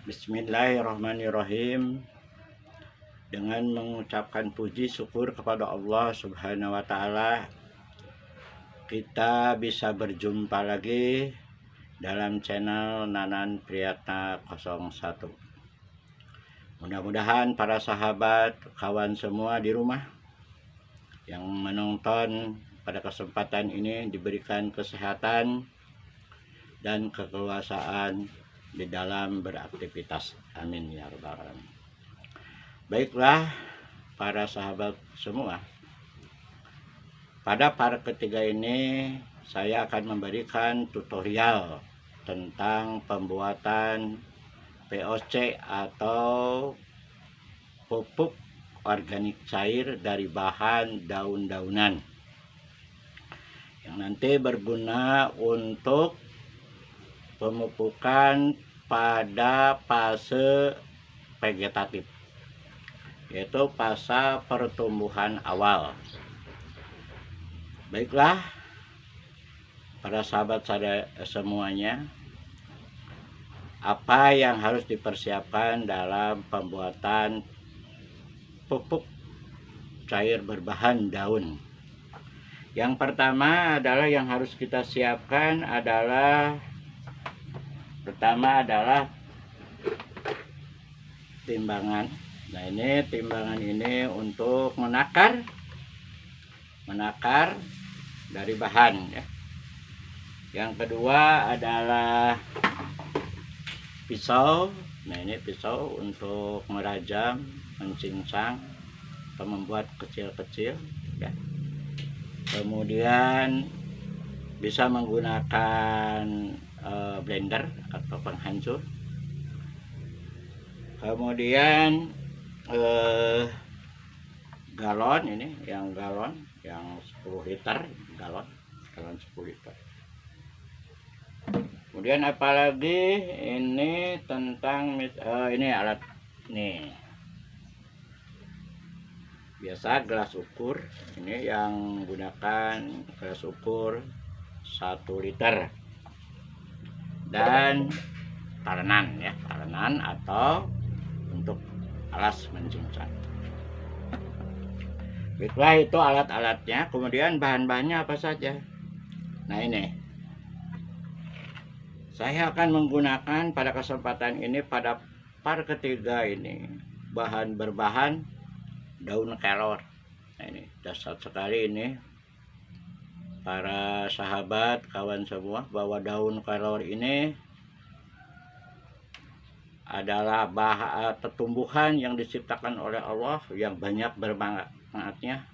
Bismillahirrahmanirrahim. Dengan mengucapkan puji syukur kepada Allah Subhanahu wa Ta'ala, kita bisa berjumpa lagi dalam channel Nanan Priyatna 01. Mudah-mudahan para sahabat, kawan semua di rumah yang menonton pada kesempatan ini diberikan kesehatan dan kekuasaan di dalam beraktivitas. Amin ya rabbal alamin. Baiklah para sahabat semua, pada part ketiga ini saya akan memberikan tutorial tentang pembuatan POC atau pupuk organik cair dari bahan daun-daunan yang nanti berguna untuk pemupukan pada fase vegetatif, yaitu fase pertumbuhan awal. Baiklah para sahabat saya semuanya, apa yang harus dipersiapkan dalam pembuatan pupuk cair berbahan daun? Yang pertama adalah yang harus kita siapkan adalah timbangan. Nah, ini timbangan ini untuk menakar dari bahan ya. Yang kedua adalah pisau. Nah, ini pisau untuk merajam, mencincang atau membuat kecil-kecil ya. Kemudian bisa menggunakan blender atau penghancur. Kemudian galon, ini yang galon yang 10 liter, galon 10 liter. Kemudian apalagi ini tentang ini alat nih, biasa gelas ukur. Ini yang menggunakan gelas ukur 1 liter dan talenan ya, talenan atau untuk alas mencincang. Baiklah, itu alat-alatnya. Kemudian bahan-bahannya apa saja? Nah, ini saya akan menggunakan pada kesempatan ini, pada part ketiga ini, berbahan daun kelor. Nah, ini dasar sekali ini para sahabat, kawan semua, bahwa daun kelor ini adalah tumbuhan yang diciptakan oleh Allah yang banyak bermanfaatnya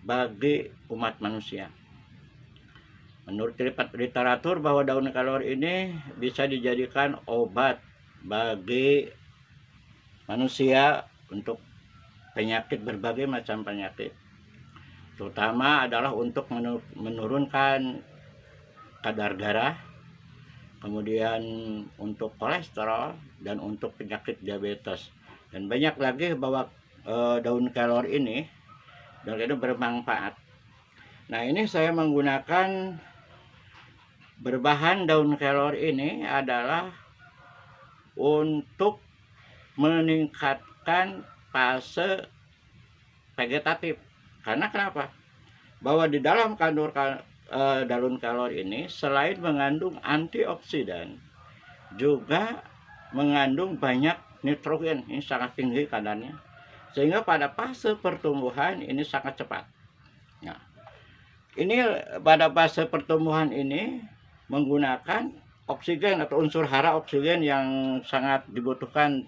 bagi umat manusia. Menurut literatur bahwa daun kelor ini bisa dijadikan obat bagi manusia untuk penyakit, berbagai macam penyakit, terutama adalah untuk menurunkan kadar darah, kemudian untuk kolesterol, dan untuk penyakit diabetes, dan banyak lagi bahwa daun kelor ini bermanfaat. Nah, ini saya menggunakan berbahan daun kelor ini adalah untuk meningkatkan fase vegetatif. Karena kenapa? Bahwa di dalam daun kelor ini selain mengandung antioksidan, juga mengandung banyak nitrogen. Ini sangat tinggi kadarnya, sehingga pada fase pertumbuhan ini sangat cepat. Nah, ini pada fase pertumbuhan ini menggunakan oksigen atau unsur hara oksigen yang sangat dibutuhkan.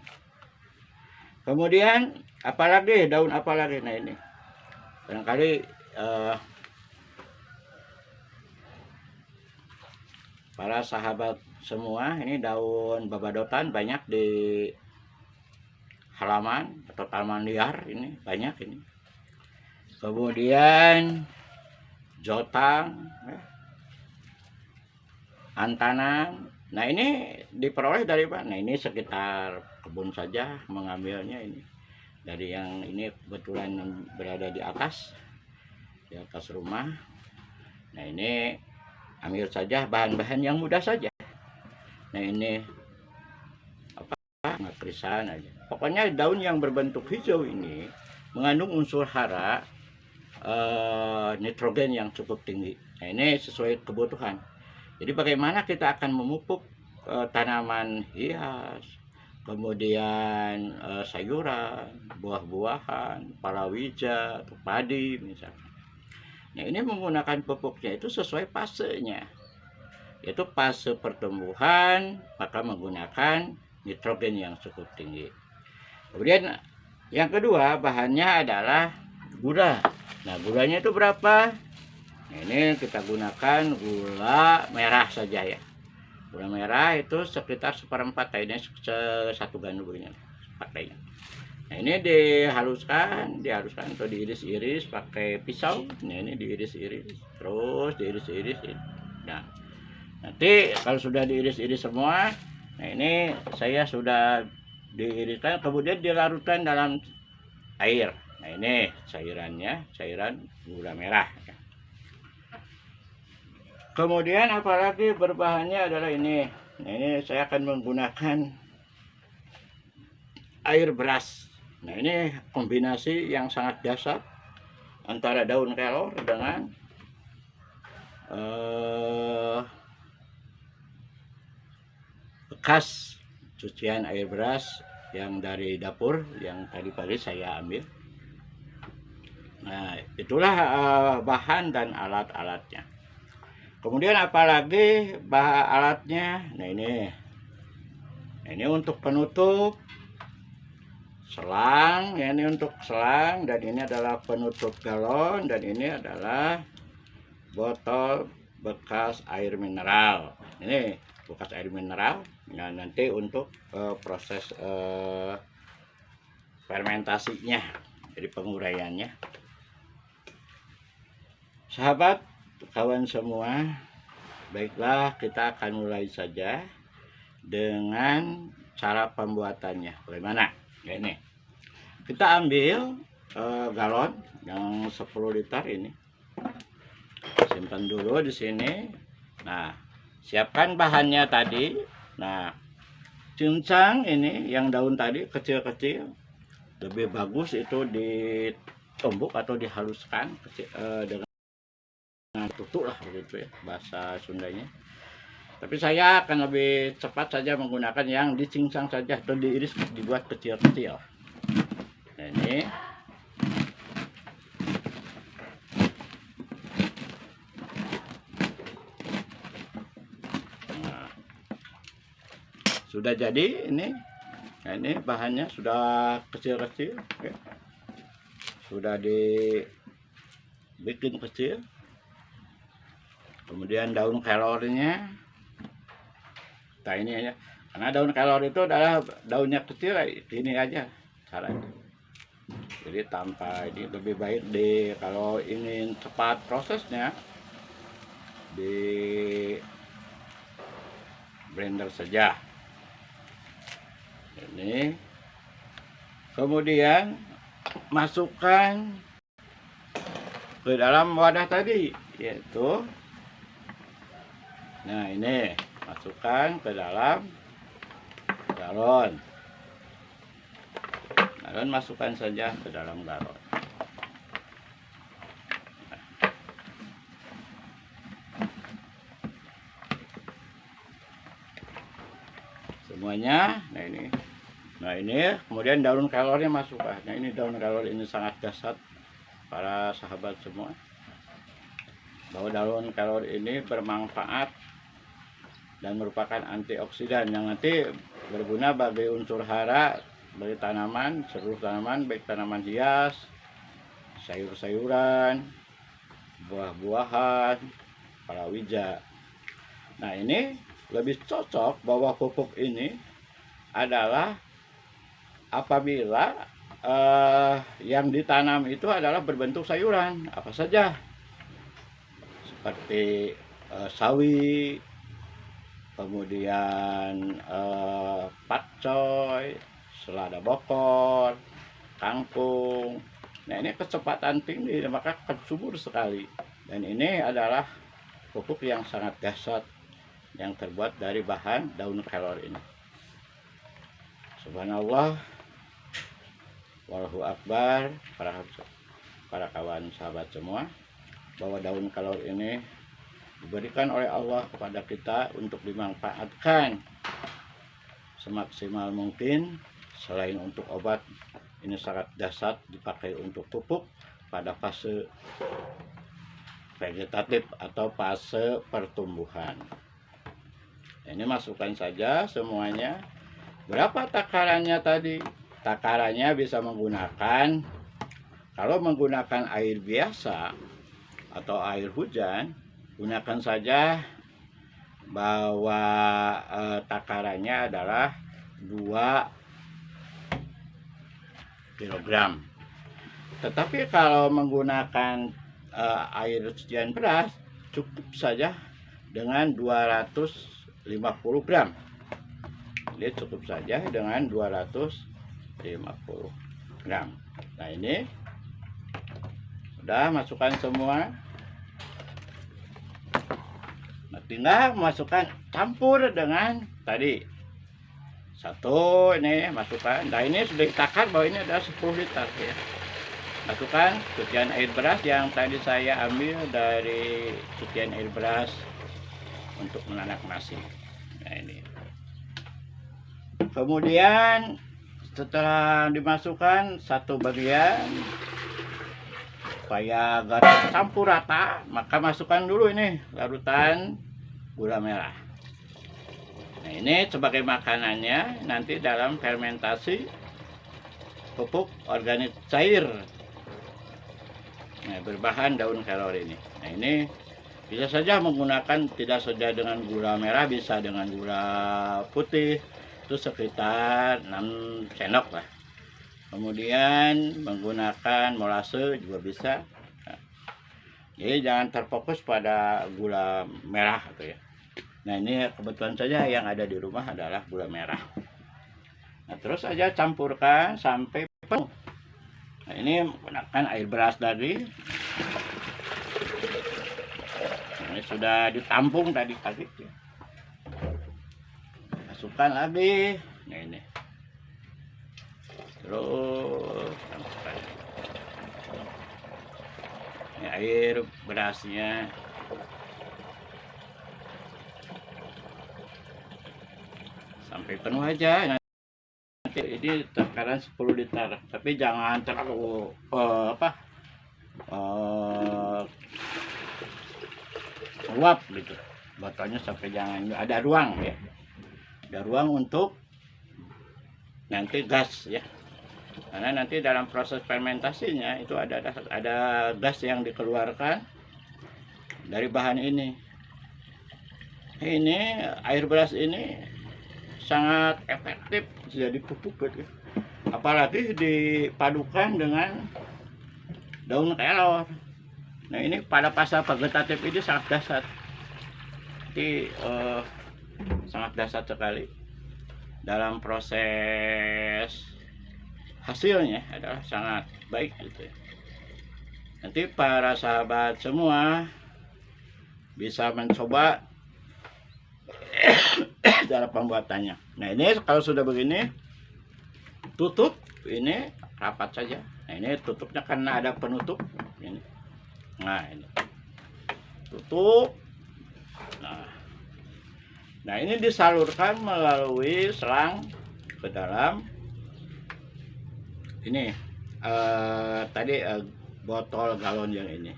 Kemudian apalagi daun apalagi? Nah, ini barangkali para sahabat semua, ini daun babadotan banyak di halaman atau taman liar, ini banyak ini. Kemudian jotang ya, antanan. Nah, ini diperoleh dari mana? Nah, ini sekitar kebun saja mengambilnya. Ini dari yang ini kebetulan berada di atas rumah. Nah, ini ambil saja bahan-bahan yang mudah saja. Nah, ini krisan aja. Pokoknya daun yang berbentuk hijau ini mengandung unsur hara, nitrogen yang cukup tinggi. Nah, ini sesuai kebutuhan. Jadi bagaimana kita akan memupuk tanaman hias, kemudian sayuran, buah-buahan, palawija, atau padi misalnya. Nah, ini menggunakan pupuknya itu sesuai fasenya, yaitu fase pertumbuhan, maka menggunakan nitrogen yang cukup tinggi. Kemudian yang kedua bahannya adalah gula. Nah, gulanya itu berapa? Nah, ini kita gunakan gula merah saja ya. Gula merah itu sekitar 1/4, ini satu gandum ini pakainya. Nah, ini dihaluskan atau diiris-iris pakai pisau. Nah, ini diiris-iris, terus diiris-iris. Nah, nanti kalau sudah diiris-iris semua, nah ini saya sudah diiriskan, kemudian dilarutkan dalam air. Nah, ini cairannya, cairan gula merah. Kemudian apalagi berbahannya adalah ini. Nah, ini saya akan menggunakan air beras. Nah, ini kombinasi yang sangat dasar antara daun kelor dengan bekas cucian air beras yang dari dapur yang tadi pagi saya ambil. Nah, itulah bahan dan alat-alatnya. Kemudian apalagi bahan alatnya. Nah, ini untuk penutup selang, ya, ini untuk selang, dan ini adalah penutup galon, dan ini adalah botol bekas air mineral. Ini bekas air mineral. Nah, nanti untuk proses fermentasinya, jadi penguraiannya. Sahabat, kawan semua, baiklah kita akan mulai saja dengan cara pembuatannya. Bagaimana? Ya, ini kita ambil galon yang 10 liter ini, simpan dulu di sini. Nah, siapkan bahannya tadi. Nah, cincang ini yang daun tadi kecil-kecil, lebih bagus itu ditumbuk atau dihaluskan dengan tutuk lah begitu ya bahasa Sundanya. Tapi saya akan lebih cepat saja menggunakan yang dicincang saja atau diiris, dibuat kecil-kecil. Nah, ini sudah jadi ini. Nah, ini bahannya sudah kecil-kecil, oke. Sudah dibikin kecil. Kemudian daun kelornya, nah ini aja, karena daun kelor itu adalah daunnya kecil, ini aja caranya. Jadi tanpa ini lebih baik kalau ingin cepat prosesnya, di blender saja. Ini kemudian masukkan ke dalam wadah tadi, yaitu, nah ini masukkan ke dalam galon. Galon masukkan saja ke dalam galon. Semuanya. Nah ini kemudian daun kelornya masukkan. Nah, ini daun kelor ini sangat dasar para sahabat semua, bahwa daun kelor ini bermanfaat dan merupakan antioksidan yang nanti berguna bagi unsur hara bagi tanaman, seluruh tanaman, baik tanaman hias, sayur-sayuran, buah-buahan, palawija. Nah, ini lebih cocok bahwa pupuk ini adalah apabila yang ditanam itu adalah berbentuk sayuran apa saja, seperti sawi, kemudian pakcoy, selada bokor, kangkung. Nah, ini kecepatan tinggi, maka subur sekali. Dan ini adalah pupuk yang sangat dahsyat yang terbuat dari bahan daun kelor ini. Subhanallah, wallahu akbar, para kawan sahabat semua, bahwa daun kelor ini diberikan oleh Allah kepada kita untuk dimanfaatkan semaksimal mungkin. Selain untuk obat, ini sangat dasar dipakai untuk pupuk pada fase vegetatif atau fase pertumbuhan. Ini masukkan saja semuanya. Berapa takarannya tadi? Takarannya bisa menggunakan, kalau menggunakan air biasa atau air hujan, gunakan saja bahwa takarannya adalah 2 kilogram. Tetapi kalau menggunakan air cucian beras, cukup saja dengan 250 gram. Jadi cukup saja dengan 250 gram. Nah, ini sudah masukkan semua. Nah, tinggal masukkan, campur dengan tadi satu, ini masukkan. Nah, ini sudah ditakar bahwa ini adalah 10 liter ya. Masukkan cucian air beras yang tadi saya ambil dari cucian air beras untuk menanak nasi. Nah, ini. Kemudian setelah dimasukkan satu bagian supaya agak campur rata, maka masukkan dulu ini larutan gula merah. Nah, ini sebagai makanannya nanti dalam fermentasi pupuk organik cair, nah, berbahan daun kelor ini. Nah, ini bisa saja menggunakan, tidak saja dengan gula merah, bisa dengan gula putih, itu sekitar 6 sendok lah. Kemudian menggunakan molase juga bisa. Nah, jadi jangan terfokus pada gula merah gitu ya. Nah, ini kebetulan saja yang ada di rumah adalah gula merah. Nah, terus saja campurkan sampai penuh. Nah, ini menggunakan air beras tadi. Ini sudah ditampung tadi pagi. Masukkan lagi. Nah, ini. Terus masukkan. Ini air berasnya. Sampai penuh aja. Nanti ini takaran 10 liter, tapi jangan terlalu uap gitu. Botolnya sampai jangan ada ruang ya. Ada ruang untuk nanti gas ya. Karena nanti dalam proses fermentasinya itu ada gas yang dikeluarkan dari bahan ini. Ini air beras ini sangat efektif jadi pupuk gitu. Apalagi dipadukan dengan daun kelor. Nah, ini pada fase vegetatif ini sangat dasar. Jadi sangat dasar sekali dalam proses hasilnya adalah sangat baik gitu. Nanti para sahabat semua bisa mencoba cara pembuatannya. Nah, ini kalau sudah begini, tutup ini rapat saja. Nah, ini tutupnya karena ada penutup ini. Nah, ini tutup. Nah, ini disalurkan melalui selang ke dalam ini tadi botol galon yang ini.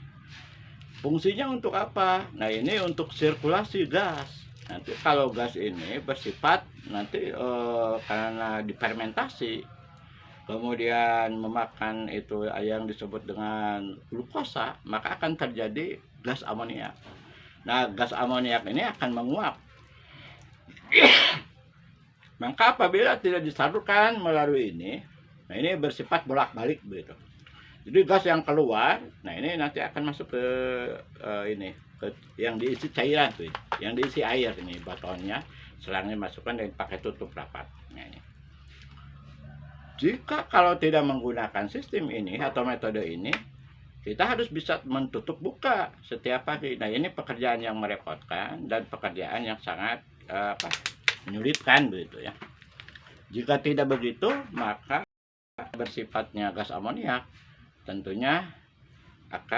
Fungsinya untuk apa? Nah, ini untuk sirkulasi gas. Nanti kalau gas ini bersifat nanti karena difermentasi, kemudian memakan itu yang disebut dengan glukosa, maka akan terjadi gas amoniak. Nah, gas amoniak ini akan menguap. Maka apabila tidak disalurkan melalui ini, nah ini bersifat bolak-balik begitu. Jadi gas yang keluar, nah ini nanti akan masuk ke ini, ke yang diisi cairan tuh, yang diisi air ini botolnya, selangnya masukkan dan pakai tutup rapat. Nah, ini. Jika kalau tidak menggunakan sistem ini atau metode ini, kita harus bisa menutup buka setiap hari. Nah, ini pekerjaan yang merepotkan dan pekerjaan yang sangat menyulitkan begitu ya. Jika tidak begitu, maka bersifatnya gas amoniak tentunya akan